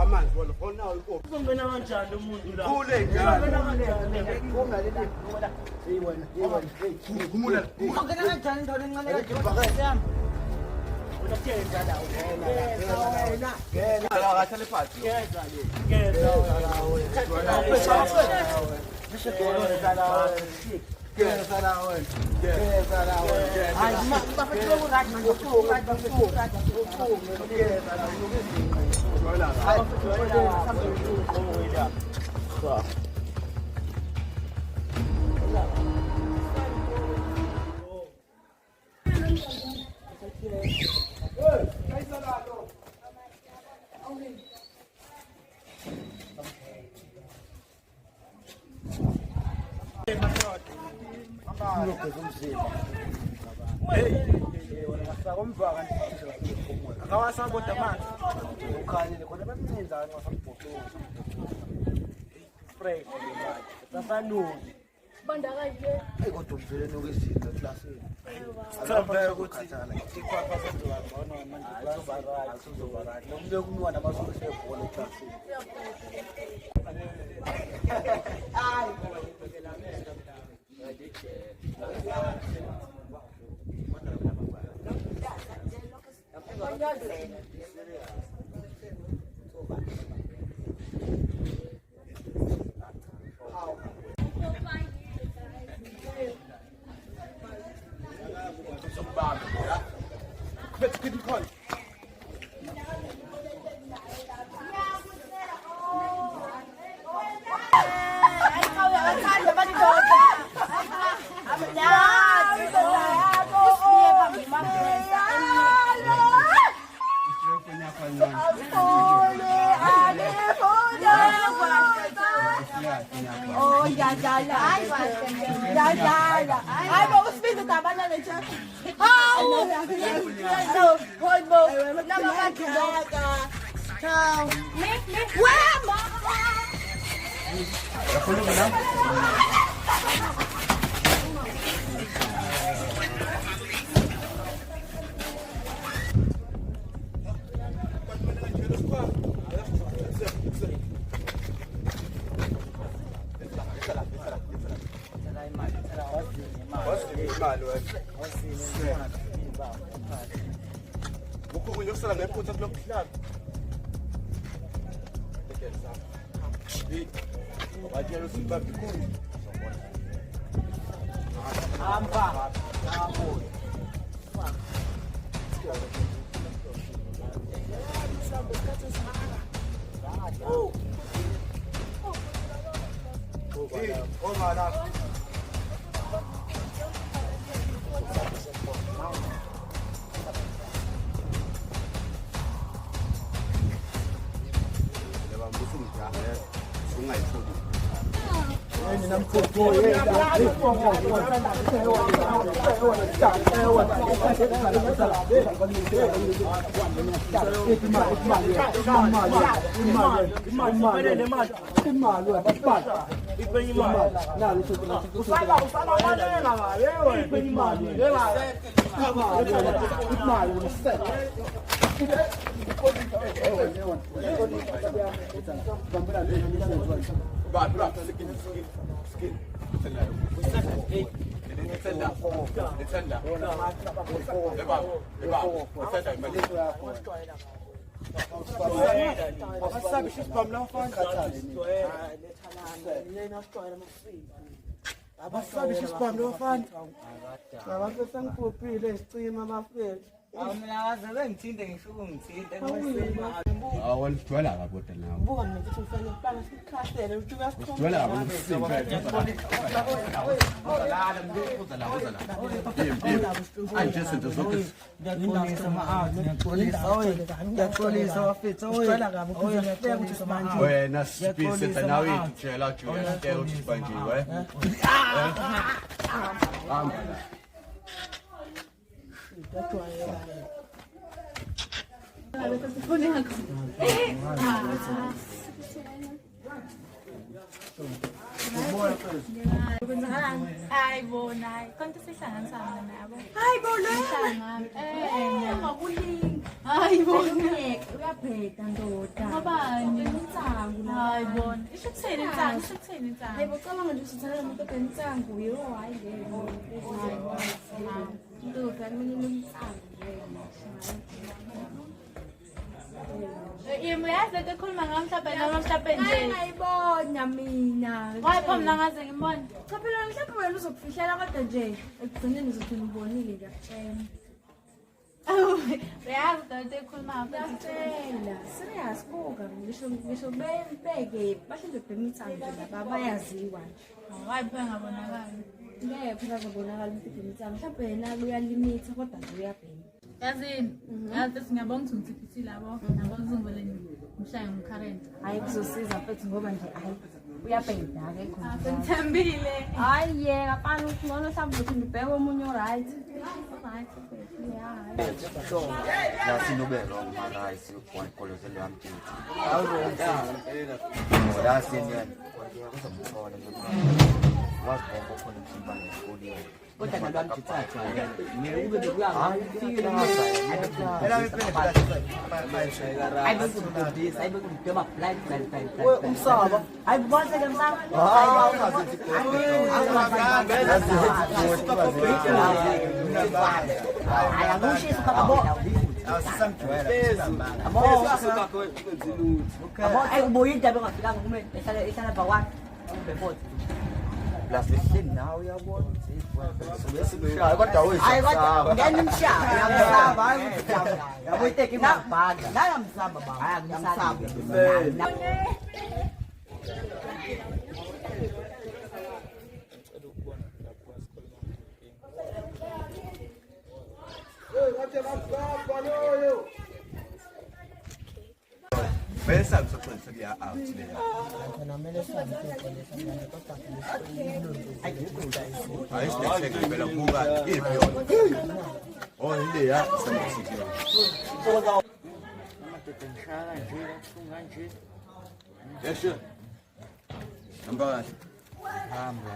amanzi wona khona uko uzongena kanjani umuntu la khule njalo khumula ungena kanjani into encane kanjani yami uthathenza la wena la kahlale phansi ngeza le ngeza Mishe dolo dala Kesa la wena Kesa la wena Ay bafethe urak manje urak bafethe urak Kesa la wena Ay wena akawasaboda amanzi ukhalile khona bemnenza ngasambhoxoza fresh ngemali sasanuni bandakanye kodwa umvele nokwezinto eklasini Sambeka ukuthi ikhwapha senziwa ngcono manje kuzoba right nomuntu yokumnwana amasuku sebhola eklasini Oh, yadala. Yadala. Ay, bagus pinto tama na lang siya. Oh! Hold mo. Namamagod ka. Ciao. Wem! nakulong na imali wena bukho kunyosela ngephutha lokuhlala Bajelo sibabi khulu. hamba hamba Oh mana. Leba mbusu mjahe. Ungayitholi. Abasabi sisibambe bafana. Abantu sengiphuphile isicima bafethu. Mina ngaze ngithinte ngisho ungithinte Awona sidwala kaboda nawe. Buka mina ukuthi ufanele ukubanga sikhasele ukuthi uyasikhombisa. Sidwala kaboda simple. Anje izinto zonke ngiyaxolisa ama-out ngiyaxolisa bafethu uyaxolisa manje wena sipise nawe itshela Joya sicela ukuthi sibanjiwe. Hamba la. Ay, bonay. Konti sihlanganisana nabo. Hayi bona. Ngakulingi. Hayi bona. Uyabheda ndoda. Ngobani? Intsangu la. Hayi bona. Ishukutheni intsangu, ishukutheni intsangu. Hayi bocabanga nje sithanda umuntu obhentsangu yo hayi ngeke. Hayi bona. Ndoda mina intsangu yena. Iyazi ke khuluma ngamhlaphe ngamhlaphe nje. Ayibona mina. Hayi phela mina ngaze ngibone. Cha phela mhlawumbe wena uzokufihlela kodwa nje ekugcineni uzothi ngibonile ngiyakutshela. Uyazi dade ekhuluma ngiyakutshela. Serious buka ngisho beke bahlinze bhemithango laba bayaziwa nje. Hayi phela ngabonakala. Ngeke phela ngabonakala ukuthi bhemithango mhlawumbe yena uyalimitha kodwa nje uyabhema. Yazini, yazi singabonga ukuthi ngithiphithi labo, ngabonga uzungele ngimshaye ngomcurrent. Hayi kuzosiza mfethu ngoba nje hayi uyabheda ke khona. Sengithembile. Hayi yeka fana ukuthi ngone mhlawumbe uthi ngibheke omunye right. Right mfethu ya. Nasinobelo mara isikolozelo yamthithi. Awuzongena kuzomkhona wazibona khona umsimbane esikoleni. Kodwa nalami ngithatha ngeke bekuya ngifike ayibekudema blind umsaba ayibonze ke msaba ayakushisa kabo ayuboyinda bengafikanga kumele ehlala bawani before plus lehleni nawe uyabona Shaya kodwa kodwa ngene imshaya yamsaba yabo iteke imabhanga la yamsaba baba yamsaba bese akusoqinisa kuya out le ayisithenga phela buka iphi yona oh ile ya semasikiyo amadoda ngishaka nje afunga nje yesho hamba kahle hamba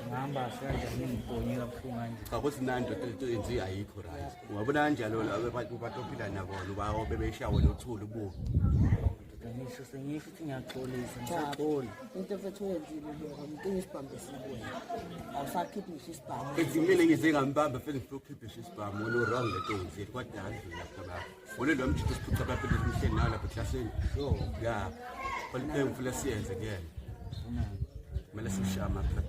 ngihamba senze ngibonye kabuhlungu nje kakuthi nando enzi ayikho right ungabona kanjalo abantu batophila nabo bawo bebeshawe nothulu buku ngisho sengisho ukuthi ngiyaxolisa ngisaqola into mfethu wenzile lokho ngicela isibhambe sibuye awusakhiphi ngisho isibhambe ezimile ngizengambamba futhi ngifuna ukukhipha isibhamu no wrong leto nje kodwa adlula phela wona lo mjito siphutha baphela imhleni nawo lapha classini sure ya kodwa ngifuna siyenze kuyena kumele sishama phela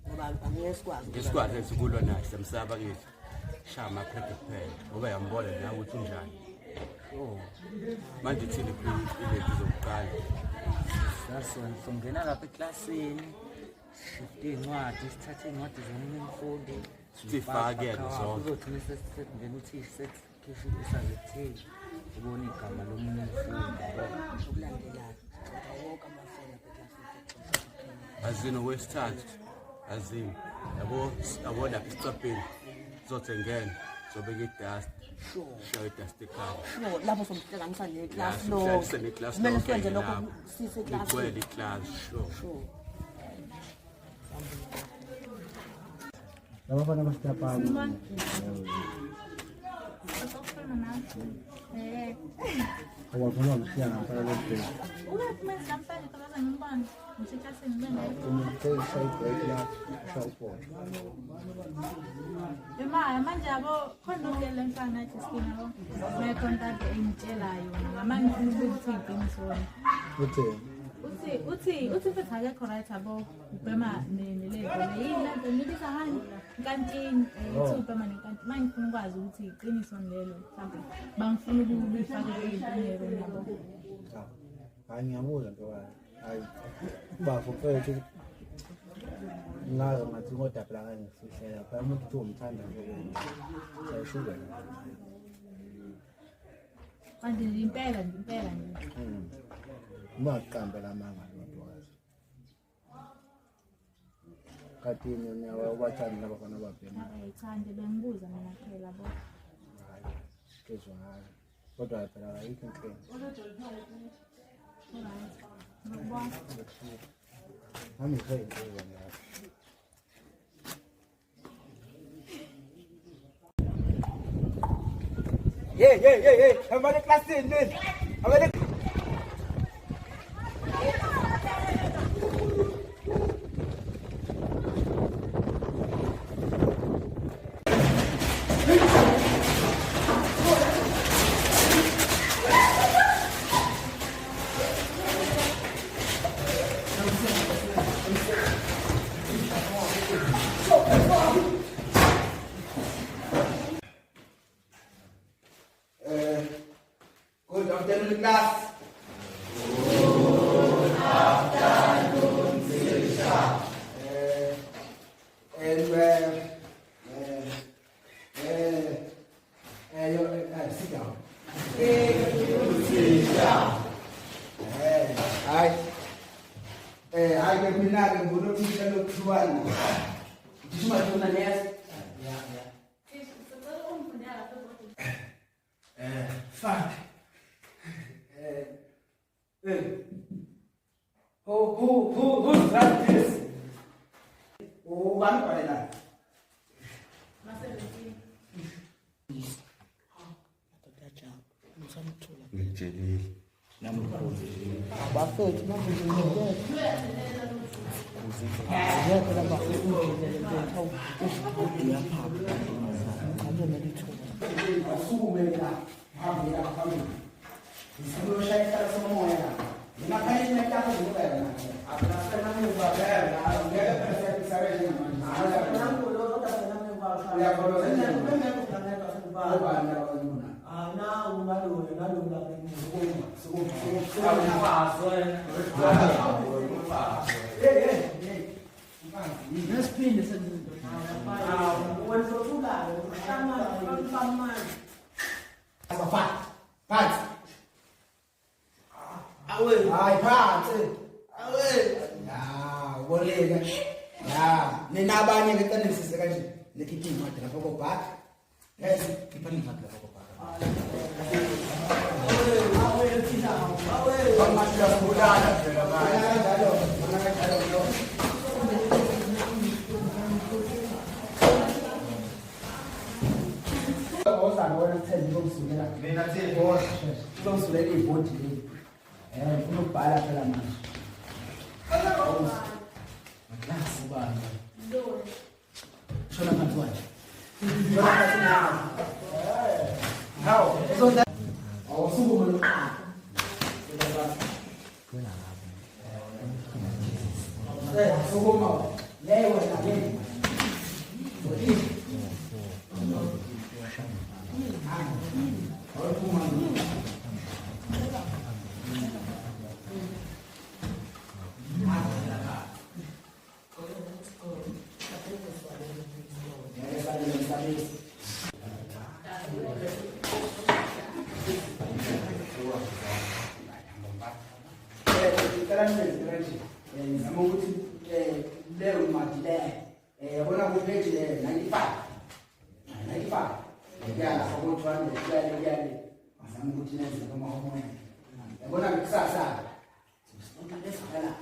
ngoba angesikwazi ngesikwazi esikulwa naye semsaba kithi shama phela kuphela ngoba yambona nawe ukuthi unjani manje thina ile zokuqala sasongena lapha eklasini sifike incwadi sithathe incwadi zomunye umfundi sifake zonke uzothina sesingena uthisha sekhishwe isazetheli ubona igama lomunye umfundi ukulandelayo wonke amafela eklasini azino wesithathu azini yabo lapha isicapeni sizothengena sobeka idust show idust ekhaya lapho somhlanganisa neclass lo kumele senze lokho sise class igcwele iclass sure Laba na basta pa. Awalikuwa msichana anataka leo. manje yabo khona ukele mfana ethi skinabo mecontact engitshelayo ngama ngifuna ukuthi iqiniso uthi futhi akekho right abo ubhema nelego yini lento nibisa hani inkantini uthi ubhema nenkanti manje ngifuna ukwazi ukuthi iqiniso lelo mhlawumbe bangifuna ukubifaka ezintanyero nabo Angiyabuza nto hayi bafo mfethu ngaze ngathi ngoda phela ngisihlela phela umuntu uthi umthanda nje sayishuka manje impela nje ungaqambela amanga lodwazi katini ubathandi laba khona babhema Cha nje bengibuza mina phela bo. kezwa ngayo kodwa phela ayikho inkinga Ngibona. nami ngiyayibona lapho Hey, abale klasini lezi. Abale good afternoon class. Sit down. I get me now and go to teacher look to one. Did you want to know yes? Fuck. Who's that this? Oh, one for that. Ngijekile. Abafethu manje Ninabanye ngeqiniso kanje lekithi incwadi lapho kobhaka yes iphani incwadi lapho kobhaka bamasha kulala phela Osana wena kutheni ukusukela mina thini uzosulela ibhodi le ufuna ukubhala phela manje Class ubani Shona phansi kwanje How so that awusukume lokuqala sukuma lewe na yini leo madile yabona ku page 95 yala sokuthwani yale azama ukuthi nenze kama homework yabona kusasa sikufunta lesala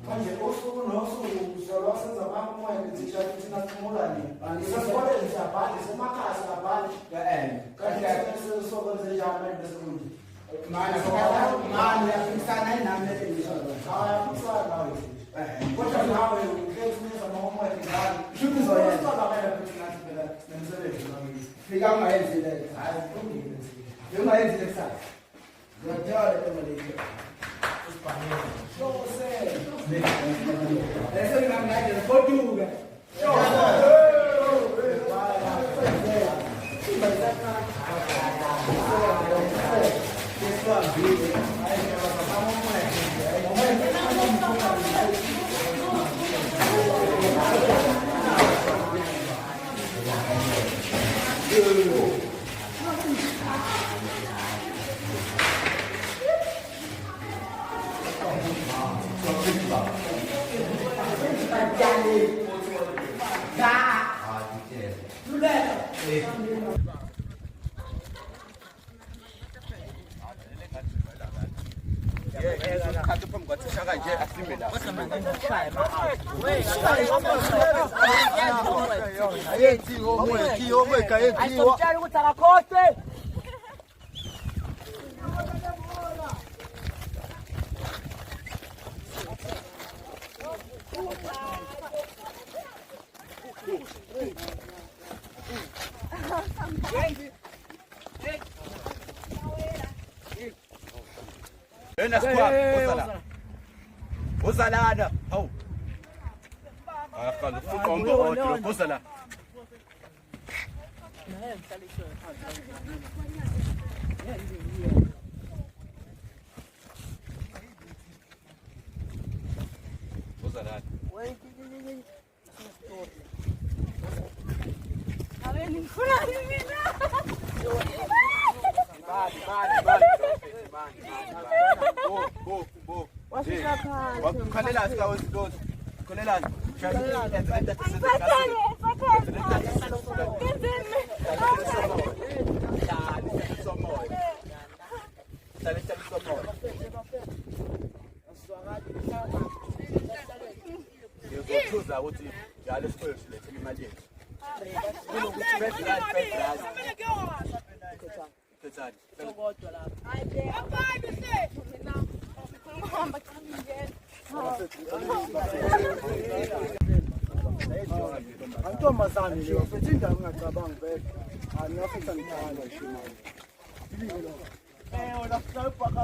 manje osuku nosuku uzolwa senza homework teacher thina sikhumulani ngisakole siyabhala semakhaya siyabhala kanti sokwenza njalo bese kuthi Mana yafikisana nami lezinto. Hayafikisana nawe. Kodwa nawe ukhethisa noma ngani. Shuthi zoyenza ngabela futhi nathi phela nemsebenzi nami. Fika ungayenzile. Hayi kulungile. Ungayenzile kusasa. Ngiyathola emalini. Usibhanele. Shose. Leso ngingamnake ngoduka. Kati phambi kwathi shaka nje asimbe la. Ayenziwo omoya kayenziwo. Ayisomtshela ukuthi akakhohlwe. Lena sikwa uzalana hawu aqala uqombo otho uzala uzalana Aveni ngifuna mina. Bo. Wakukhalela sika wesidodo. Kholelani. Ngizothuza ukuthi njalo sikhole silethele imali yethu. Kunokuthi Kethani. Kodwa lapha. Antombazane le wafethe indawo ungacabangi vele. Ngiyafisa ngithanda ishimali. Wena kusayibhaka